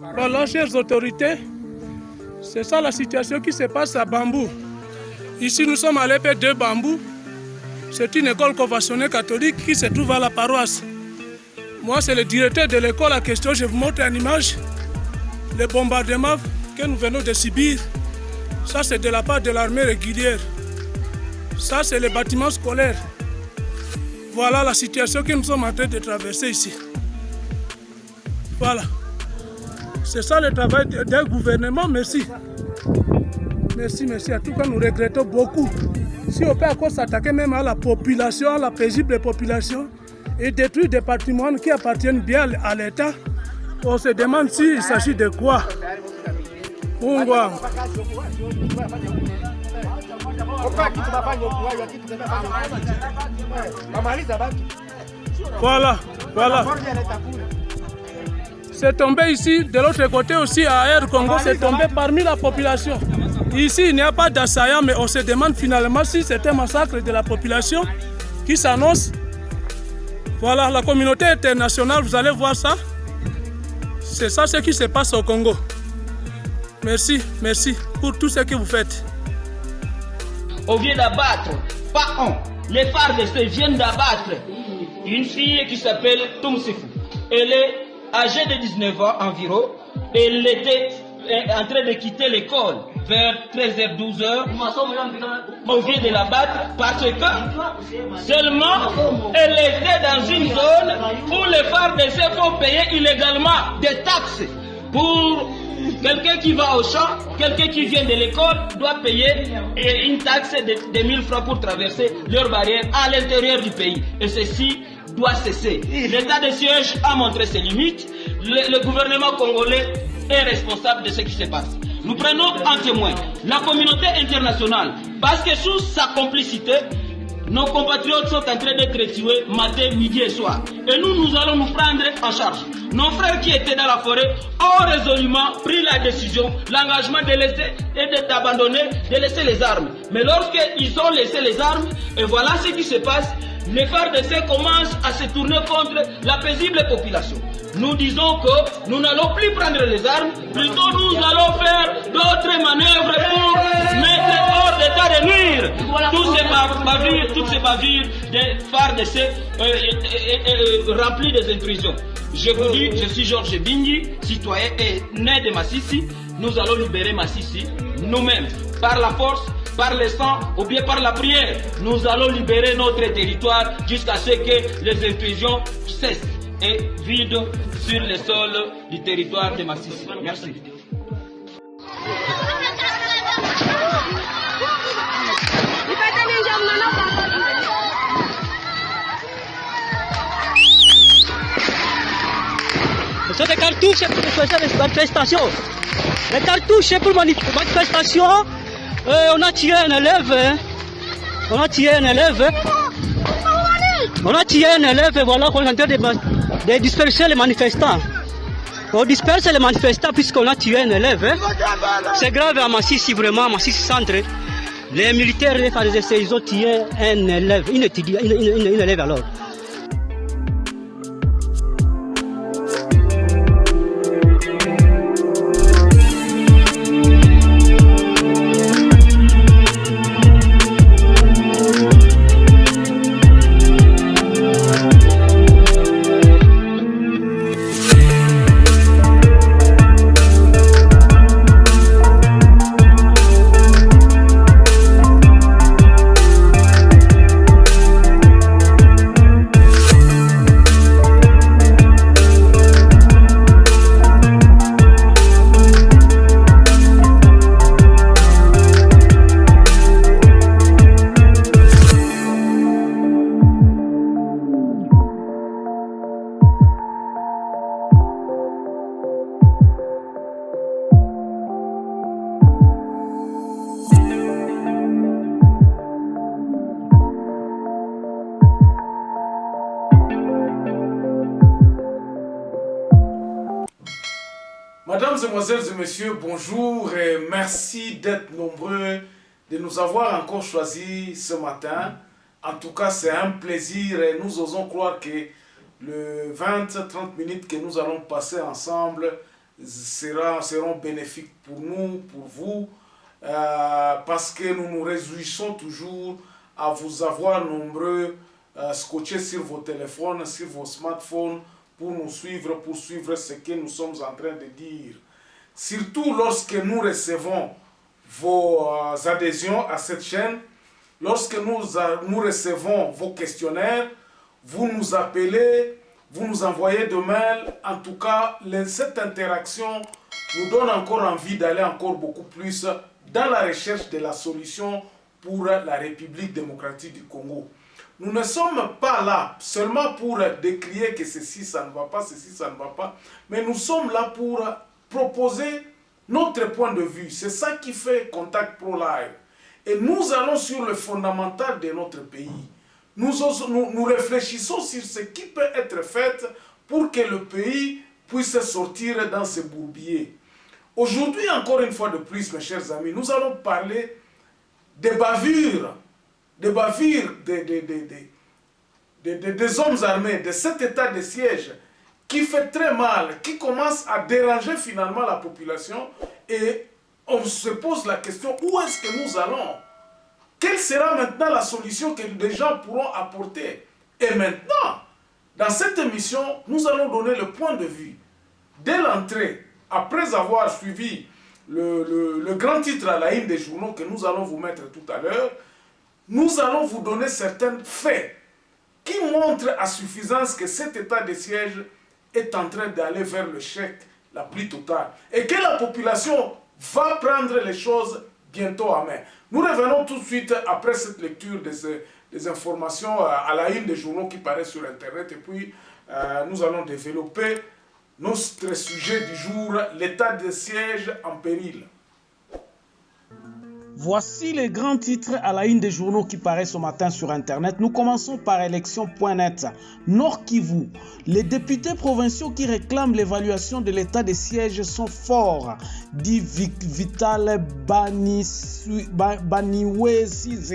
Voilà, chères autorités, c'est ça la situation qui se passe à Bambou. Ici, nous sommes à l'épée de Bambou. C'est une école conventionnelle catholique qui se trouve à la paroisse. Moi, c'est le directeur de l'école en question. Je vous montre en image le bombardement que nous venons de subir. Ça, c'est de la part de l'armée régulière. Ça, c'est le bâtiment scolaire. Voilà la situation que nous sommes en train de traverser ici. Voilà. C'est ça le travail d'un gouvernement. Merci. Merci, merci. En tout cas, nous regrettons beaucoup. Si on peut encore s'attaquer même à la population, à la paisible population, et détruire des patrimoines qui appartiennent bien à l'État, on se demande s'il s'agit de quoi. Voilà, voilà. C'est tombé ici, de l'autre côté aussi à Air Congo, c'est tombé parmi la population. Ici, il n'y a pas d'assaillant, mais on se demande finalement si c'est un massacre de la population qui s'annonce. Voilà, la communauté internationale, vous allez voir ça. C'est ça ce qui se passe au Congo. Merci, merci pour tout ce que vous faites. On vient d'abattre, pas on, les FARDC viennent d'abattre une fille qui s'appelle Toumsifou. Elle est âgée de 19 ans environ. Elle était en train de quitter l'école vers 13h, 12h. On vient de la battre parce que seulement elle était dans une zone où les FARDC font payer illégalement des taxes. Pour quelqu'un qui va au champ, quelqu'un qui vient de l'école doit payer une taxe de 1000 francs pour traverser leur barrière à l'intérieur du pays. Et ceci doit cesser. L'état de siège a montré ses limites. Le gouvernement congolais est responsable de ce qui se passe. Nous prenons en témoin la communauté internationale parce que sous sa complicité, nos compatriotes sont en train d'être tués matin, midi et soir. Et nous allons nous prendre en charge. Nos frères qui étaient dans la forêt ont résolument pris la décision, l'engagement de laisser et d'abandonner, de laisser les armes. Mais lorsqu'ils ont laissé les armes, et voilà ce qui se passe, les FARDC commencent à se tourner contre la paisible population. Nous disons que nous n'allons plus prendre les armes, plutôt nous allons faire d'autres manœuvres pour mettre hors d'état de nuire toutes ces bavures des FARDC remplies des intrusions. Je vous dis, je suis Georges Bindi, citoyen et né de Massissi. Nous allons libérer Massissi nous-mêmes, par la force, par le sang ou bien par la prière. Nous allons libérer notre territoire jusqu'à ce que les intrusions cessent et vident sur le sol du territoire de Massissi. Merci. Ce sont des cartouches pour les manifestations. Les cartouches pour manifestation. On a tiré un élève. On a tiré un élève. Voilà qu'on est en train de disperser les manifestants. On disperse les manifestants puisqu'on a tiré un élève. C'est grave à Massissi, vraiment, à Massissi centre. Les militaires, les FARDC, ils ont tiré un élève, une élève alors. Mesdames, Mesdemoiselles et Messieurs, bonjour et merci d'être nombreux, de nous avoir encore choisis ce matin. En tout cas, c'est un plaisir et nous osons croire que le 20-30 minutes que nous allons passer ensemble, seront bénéfiques pour nous, pour vous, parce que nous nous réjouissons toujours à vous avoir nombreux scotchés sur vos téléphones, sur vos smartphones, pour nous suivre, pour suivre ce que nous sommes en train de dire. Surtout lorsque nous recevons vos adhésions à cette chaîne, lorsque nous recevons vos questionnaires, vous nous appelez, vous nous envoyez de mails. En tout cas, cette interaction nous donne encore envie d'aller encore beaucoup plus dans la recherche de la solution pour la République démocratique du Congo. Nous ne sommes pas là seulement pour décrier que ceci, ça ne va pas, ceci, ça ne va pas, mais nous sommes là pour proposer notre point de vue. C'est ça qui fait Contact Pro Live. Et nous allons sur le fondamental de notre pays. Nous réfléchissons sur ce qui peut être fait pour que le pays puisse sortir dans ce bourbier. Aujourd'hui, encore une fois de plus, mes chers amis, nous allons parler des bavures, des hommes armés, de cet état de siège qui fait très mal, qui commence à déranger finalement la population, et on se pose la question, où est-ce que nous allons? Quelle sera maintenant la solution que les gens pourront apporter? Et maintenant, dans cette émission, nous allons donner le point de vue. Dès l'entrée, après avoir suivi le grand titre à la une des journaux que nous allons vous mettre tout à l'heure, nous allons vous donner certains faits qui montrent à suffisance que cet état de siège est en train d'aller vers le chèque la plus totale et que la population va prendre les choses bientôt en main. Nous revenons tout de suite après cette lecture des informations à la une des journaux qui paraissent sur Internet, et puis nous allons développer notre sujet du jour, l'état de siège en péril. Voici les grands titres à la une des journaux qui paraissent ce matin sur Internet. Nous commençons par élection.net. Nord Kivu. Les députés provinciaux qui réclament l'évaluation de l'état de siège sont forts, dit Vital Baniwesize.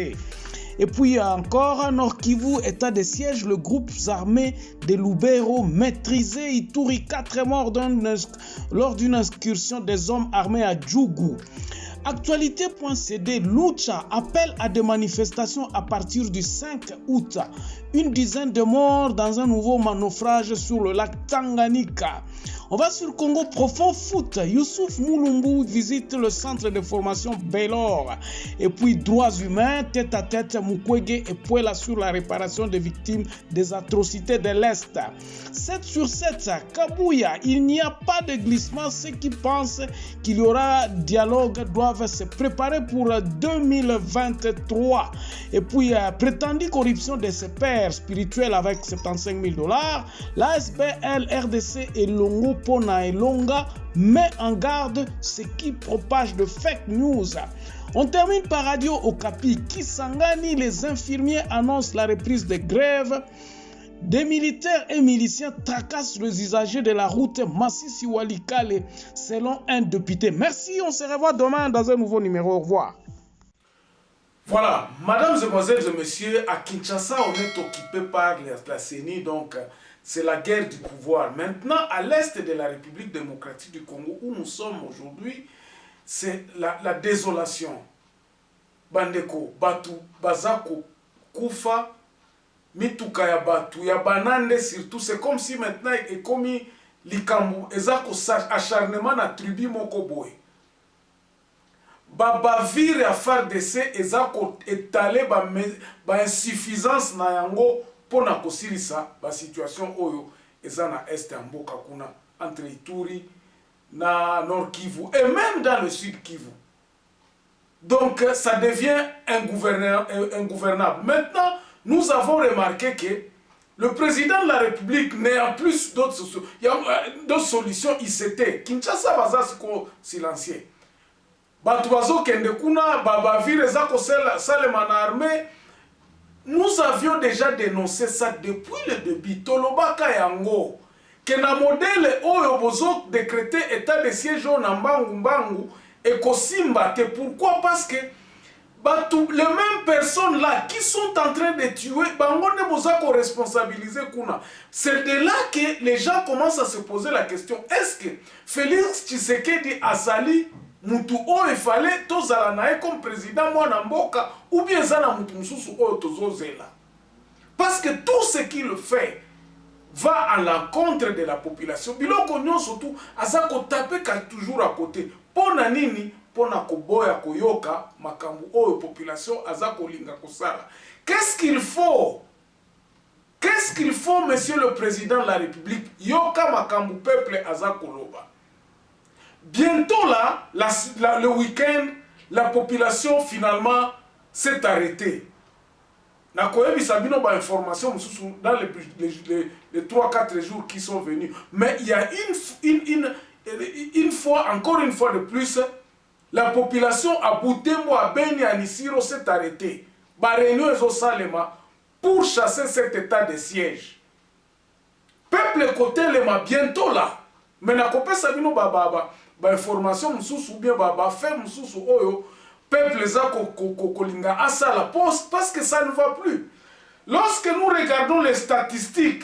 Et puis encore, Nord Kivu, état de siège, le groupe armé de Lubero maîtrisé Ituri, 4 morts lors d'une excursion des hommes armés à Djougou. Actualité.cd, Lucha appelle à des manifestations à partir du 5 août. Une dizaine de morts dans un nouveau naufrage sur le lac Tanganyika. On va sur Congo Profond Foot. Youssouf Moulumbu visite le centre de formation Baylor. Et puis droits humains, tête à tête, Mukwege et Puela sur la réparation des victimes des atrocités de l'Est. 7 sur 7, Kabouya, il n'y a pas de glissement. Ceux qui pensent qu'il y aura dialogue doivent se préparer pour 2023. Et puis prétendue corruption de ses pairs spirituels avec 75 000 $. L'ASBL, RDC et Longo Pona et Longa met en garde ceux qui propagent de fake news. On termine par Radio Okapi. Kisangani, les infirmiers annoncent la reprise des grèves. Des militaires et miliciens tracassent les usagers de la route Massissi-Walikale, selon un député. Merci, on se revoit demain dans un nouveau numéro. Au revoir. Voilà, mesdames, mesdemoiselles et messieurs, à Kinshasa, on est occupé par la CENI, donc c'est la guerre du pouvoir. Maintenant, à l'est de la République démocratique du Congo, où nous sommes aujourd'hui, c'est la désolation. Bandeko, Batu, Bazako, Koufa, Mituka ya Batu, ya Banande surtout, c'est comme si maintenant, et comme Likambu, Ezako acharnement na tribu Mokoboy. Bavire ya FARDC ezako étaler ba insuffisance na yango pona kosilisa ba situation oyo eza na est ya mboka kuna entre Ituri na Nord Kivu et même dans le Sud Kivu. Donc ça devient ingouvernable. Maintenant, nous avons remarqué que le président de la République n'a plus d'autres solutions. Il s'était Kinshasa bazasiko silencieux. Batuazo kende kuna babavire zako salema na armée. Nous avions déjà dénoncé ça depuis le début. Tolobaka yango que na modèle oyo bozo décréter état de siège na mbangu et kosimba te. Pourquoi? Parce que les mêmes personnes là qui sont en train de tuer, c'est de là que les gens commencent à se poser la question, est-ce que Félix Tshisekedi Azali mutu oyo fallait tozala naye comme président mwana mboka ou bien zana mutu mususu oyo tozozela? Parce que tout ce qu'il fait va à l'encontre de la population. Biloko nyon surtout azako taper toujours à côté. Pona nini? Pona koboya koyoka makambu oyo population azako linga kosala. Qu'est-ce qu'il faut? Qu'est-ce qu'il faut, monsieur le président de la République? Yoka makambu peuple azako loba. Bientôt là, le week-end, la population finalement s'est arrêtée. Na koyebi sabino ba information dans les 3-4 jours qui sont venus. Mais il y a une fois, encore une fois de plus, la population à Butembo, à Beni, à Nisiro s'est arrêtée. Ba réunion ezo salema pour chasser cet état de siège. Peuple côté lema bientôt là. Mais na kopé sabino ba information mususu ou bien ba fait mususu oyo peuple za kolinga asa la poste parce que ça ne va plus. Lorsque nous regardons les statistiques,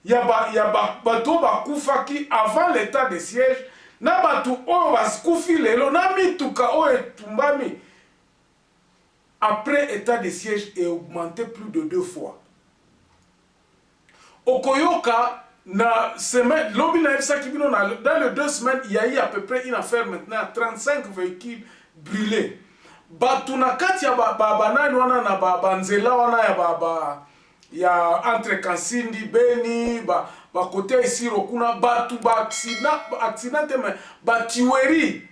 il y a bato bakufa qui avant l'état de siège na batu oyo baskufi lelo na mituka oyo tumbami après état de siège est augmenté plus de 2 fois. Okoyoka na semaine, dans les 2 semaines, il y a eu à peu près une affaire maintenant, 35 véhicules brûlés. Batunakati ya banani wana na banzela wana ya entre Kansindi, Beni, côté ici Rokuna, batu accident mais tuerie,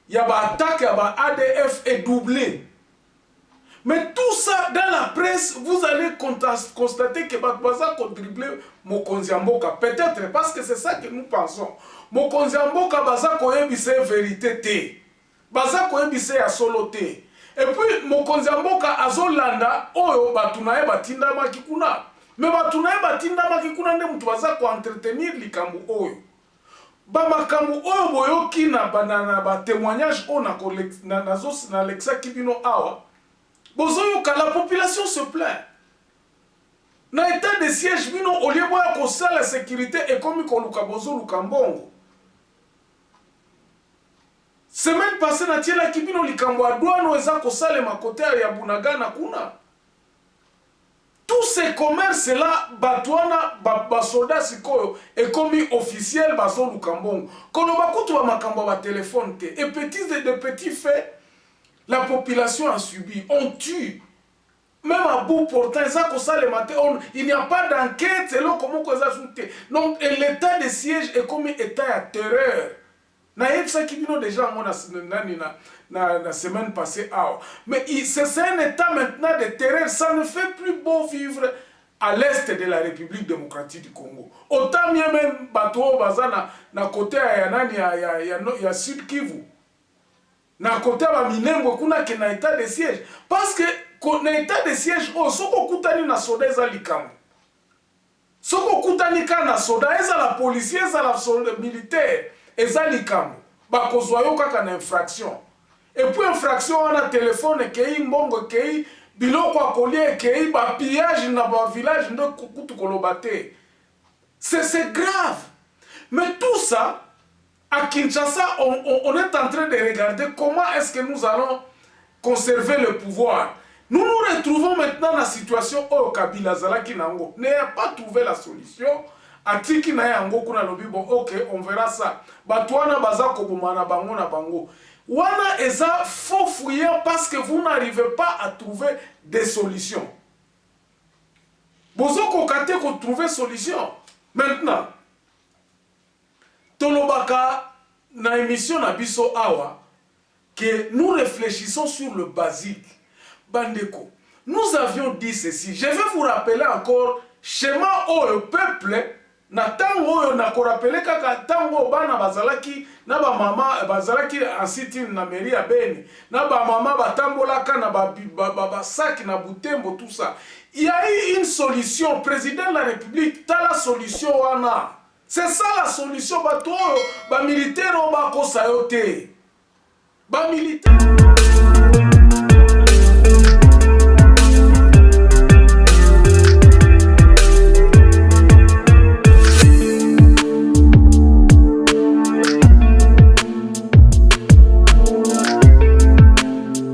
ya attaque ya ADF est doublé. Mais tout ça, dans la presse, vous allez constater que Baza a dribblé Mokonzi Mboka. Peut-être parce que c'est ça que nous pensons. Mokonzi Mboka, Baza koyebise vérité te. Baza koyebise ya solo te. Et puis, Mokonzi Mboka azolanda, oyo batunaye batindama kikuna. Mais batunaye batindama kikuna nde mutu baza ko entretenir likambu oyo. Bamakambu oyo boyoki na témoignage o na Lexa Kibino awa. La population se plaint. Dans l'état de siège, au lieu de la sécurité et comme Lukambongo. Semaine passée, na tiela kibino likambo adouano eza kosale makote ya Bunagana kuna. Tous ces commerces là, batouana basoldat sikoyo et comme officiel bazo Lukambongo. Koloba kutu ba makambo ba téléphone te. Et de petits faits. La population a subi, on tue. Même à bout portant, il n'y a pas d'enquête, c'est là comment ça a. Donc l'état de siège est comme un état de terreur. Ça qui vient déjà la semaine passée. Mais c'est un état maintenant de terreur, ça ne fait plus beau vivre à l'est de la République démocratique du Congo. Autant mieux même bateau bazana na côté ya Sud Kivu. Na côté ba Minembwe kuna ke na état de siège parce que na état de siège o soko kutani na soda eza likambo soko kutani ka na soda eza la policier eza la militaire eza likambo ba kozwa yo kaka na infraction et puis infraction wana téléphone kei mbongo kei biloko akolie kei ba pillage na ba village ndo kutu kolobate c'est grave. Mais tout ça à Kinshasa, on est en train de regarder comment est-ce que nous allons conserver le pouvoir. Nous nous retrouvons maintenant dans la situation où Kabila Zalaki Nango n'a pas trouvé la solution. Atiki na yango kuna lobi bon ok on verra ça. Batouana bazako bomana bango na bango. Wana eza faux fouillant parce que vous n'arrivez pas à trouver des solutions. Bozoko kate ko trouver solution. Maintenant Tolobaka na émission na biso awa que nous réfléchissons sur le basique. Bandeko, nous avions dit ceci. Je vais vous rappeler encore schéma au peuple na tango oyo na ko rappeler kaka tango bana bazalaki na ba mama bazalaki en site na mairie ya Beni na ba mama batambolaka na ba sac na Butembo tout ça. Il y a eu une solution. Président de la République, t'as la solution wana. C'est ça la solution. Bato, ba militaire, ba kosayote. Ba militaire.